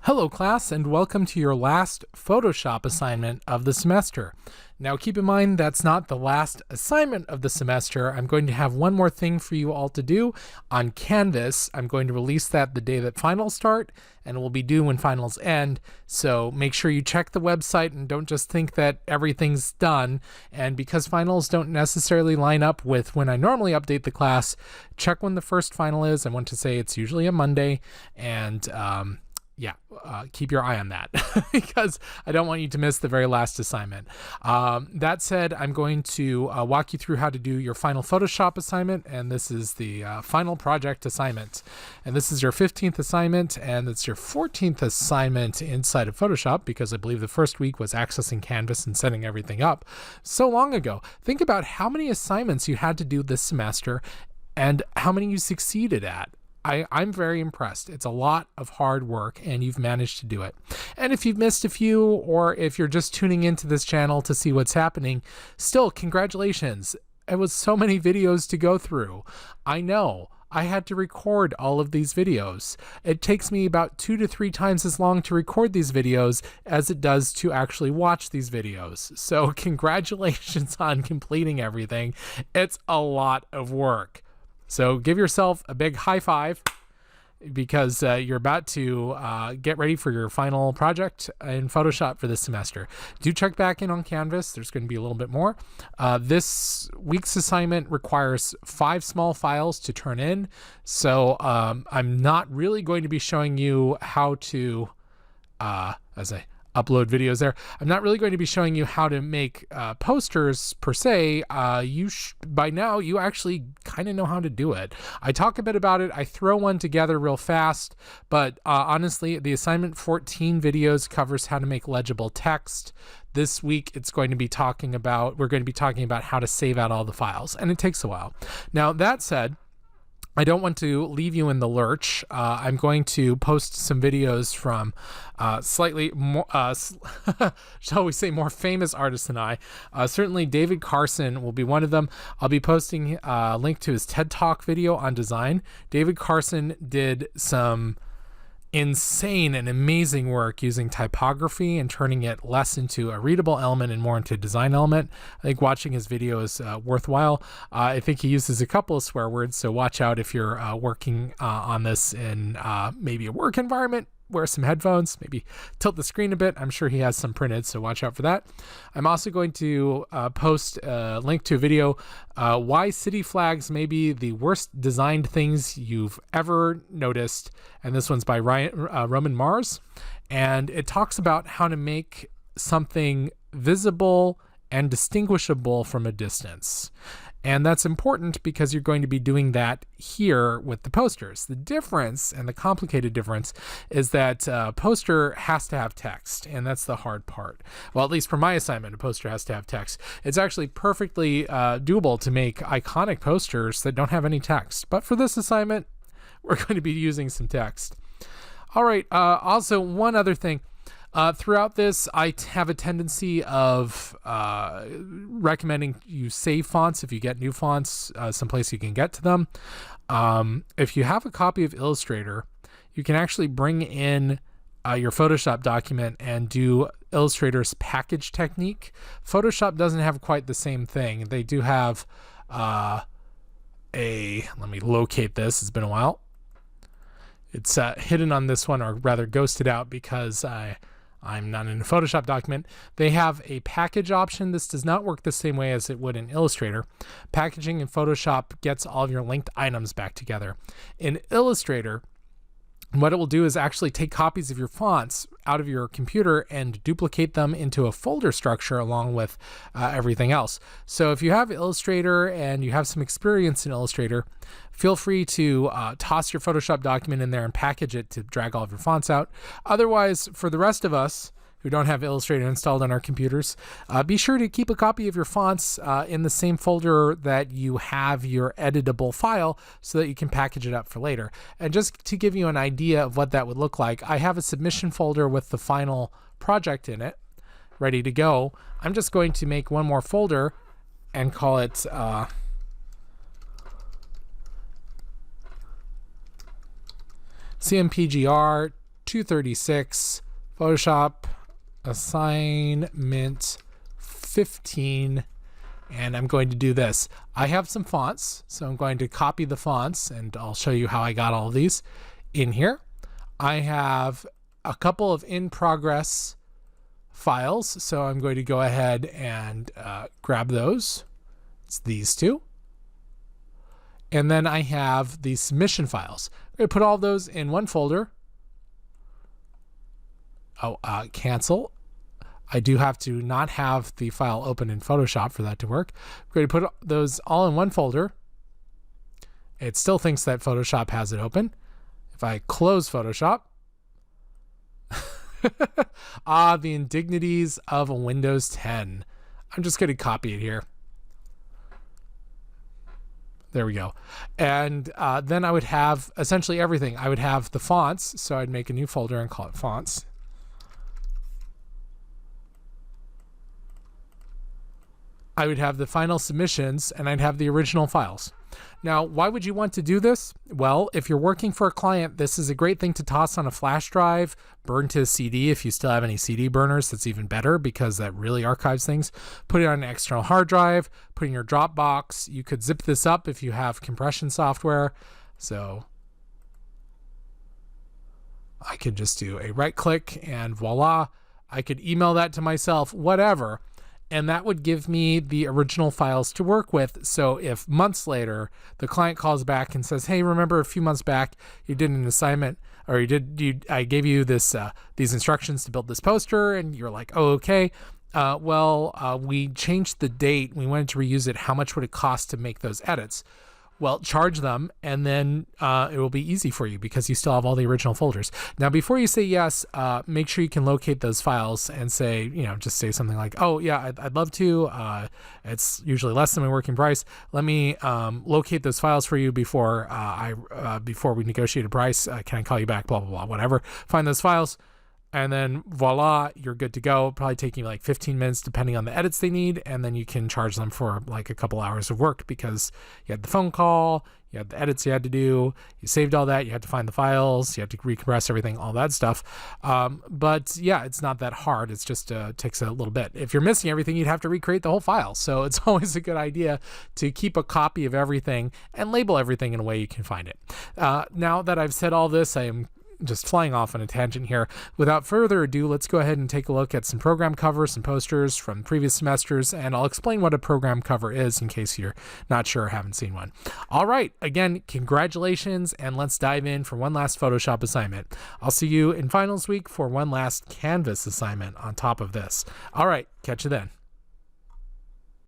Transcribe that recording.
Hello class, and welcome to your last Photoshop assignment of the semester. Now keep in mind that's not the last assignment of the semester. I'm going to have one more thing for you all to do on Canvas. I'm going to release that the day that finals start, and it will be due when finals end. So make sure you check the website and don't just think that everything's done. And because finals don't necessarily line up with when I normally update the class, check when the first final is. I want to say it's usually a Monday, and keep your eye on that because I don't want you to miss the very last assignment. That said, I'm going to walk you through how to do your final Photoshop assignment, and this is the final project assignment. And this is your 15th assignment, and it's your 14th assignment inside of Photoshop because I believe the first week was accessing Canvas and setting everything up so long ago. Think about how many assignments you had to do this semester and how many you succeeded at. I'm very impressed. It's a lot of hard work and you've managed to do it. And if you've missed a few, or if you're just tuning into this channel to see what's happening, still congratulations. It was so many videos to go through. I know. I had to record all of these videos. It takes me about 2 to 3 times as long to record these videos as it does to actually watch these videos. So congratulations on completing everything. It's a lot of work. So give yourself a big high five because you're about to get ready for your final project in Photoshop for this semester. Do check back in on Canvas. There's going to be a little bit more. This week's assignment requires 5 small files to turn in. So I'm not really going to be showing you how to, as I upload videos there. I'm not really going to be showing you how to make posters per se. By now you actually kind of know how to do it. I talk a bit about it. I throw one together real fast, but honestly, the assignment 14 videos covers how to make legible text. This week we're going to be talking about how to save out all the files, and it takes a while. Now that said, I don't want to leave you in the lurch. I'm going to post some videos from slightly more, shall we say, more famous artists than I. Certainly David Carson will be one of them. I'll be posting a link to his TED Talk video on design. David Carson did some insane and amazing work using typography and turning it less into a readable element and more into a design element. I think watching his video is worthwhile. I think he uses a couple of swear words, so watch out if you're working on this in maybe a work environment. Wear some headphones, maybe tilt the screen a bit. I'm sure he has some printed, so watch out for that. I'm also going to post a link to a video, why city flags may be the worst designed things you've ever noticed. And this one's by Roman Mars. And it talks about how to make something visible and distinguishable from a distance. And that's important because you're going to be doing that here with the posters. The difference, and the complicated difference, is that a poster has to have text, and that's the hard part. Well, at least for my assignment, a poster has to have text. It's actually perfectly doable to make iconic posters that don't have any text. But for this assignment, we're going to be using some text. All right, also one other thing. Throughout this, I have a tendency of recommending you save fonts if you get new fonts, someplace you can get to them. If you have a copy of Illustrator, you can actually bring in your Photoshop document and do Illustrator's package technique. Photoshop doesn't have quite the same thing. They do have let me locate this. It's been a while. It's hidden on this one, or rather ghosted out because I'm not in a Photoshop document. They have a package option. This does not work the same way as it would in Illustrator. Packaging in Photoshop gets all of your linked items back together. In Illustrator, what it will do is actually take copies of your fonts out of your computer and duplicate them into a folder structure along with everything else. So if you have Illustrator and you have some experience in Illustrator, feel free to toss your Photoshop document in there and package it to drag all of your fonts out. Otherwise, for the rest of us who don't have Illustrator installed on our computers, be sure to keep a copy of your fonts in the same folder that you have your editable file so that you can package it up for later. And just to give you an idea of what that would look like, I have a submission folder with the final project in it ready to go. I'm just going to make one more folder and call it CMPGR 236, Photoshop assignment 15, and I'm going to do this. I have some fonts, so I'm going to copy the fonts, and I'll show you how I got all of these in here. I have a couple of in progress files, so I'm going to go ahead and grab those. It's these two. And then I have the submission files. I'm going to put all those in one folder. Cancel. I do have to not have the file open in Photoshop for that to work. I'm going to put those all in one folder. It still thinks that Photoshop has it open. If I close Photoshop, the indignities of a Windows 10. I'm just going to copy it here. There we go. And then I would have essentially everything. I would have the fonts, so I'd make a new folder and call it fonts. I would have the final submissions, and I'd have the original files. Now, why would you want to do this? Well, if you're working for a client, this is a great thing to toss on a flash drive, burn to a CD. If you still have any CD burners, that's even better because that really archives things. Put it on an external hard drive, put it in your Dropbox. You could zip this up if you have compression software. So I could just do a right click and voila. I could email that to myself, whatever. And that would give me the original files to work with. So if months later the client calls back and says, "Hey, remember a few months back you did an assignment, or I gave you this these instructions to build this poster," and you're like, "Oh, okay. We changed the date. We wanted to reuse it. How much would it cost to make those edits?" Well, charge them, and then it will be easy for you because you still have all the original folders. Now, before you say yes, make sure you can locate those files and say, just say something like, "Oh, yeah, I'd love to. It's usually less than my working price. Let me locate those files for you before before we negotiate a price. Can I call you back? Blah, blah, blah, whatever. Find those files. And then voila, you're good to go. It'll probably take you like 15 minutes depending on the edits they need. And then you can charge them for like a couple hours of work because you had the phone call, you had the edits you had to do, you saved all that, you had to find the files, you had to recompress everything, all that stuff. But yeah, it's not that hard. It's just takes a little bit. If you're missing everything, you'd have to recreate the whole file. So it's always a good idea to keep a copy of everything and label everything in a way you can find it. Now that I've said all this, I am just flying off on a tangent here. Without further ado, let's go ahead and take a look at some program covers, some posters from previous semesters, and I'll explain what a program cover is in case you're not sure or haven't seen one. All right, again, congratulations, and let's dive in for one last Photoshop assignment. I'll see you in finals week for one last Canvas assignment on top of this. All right, catch you then.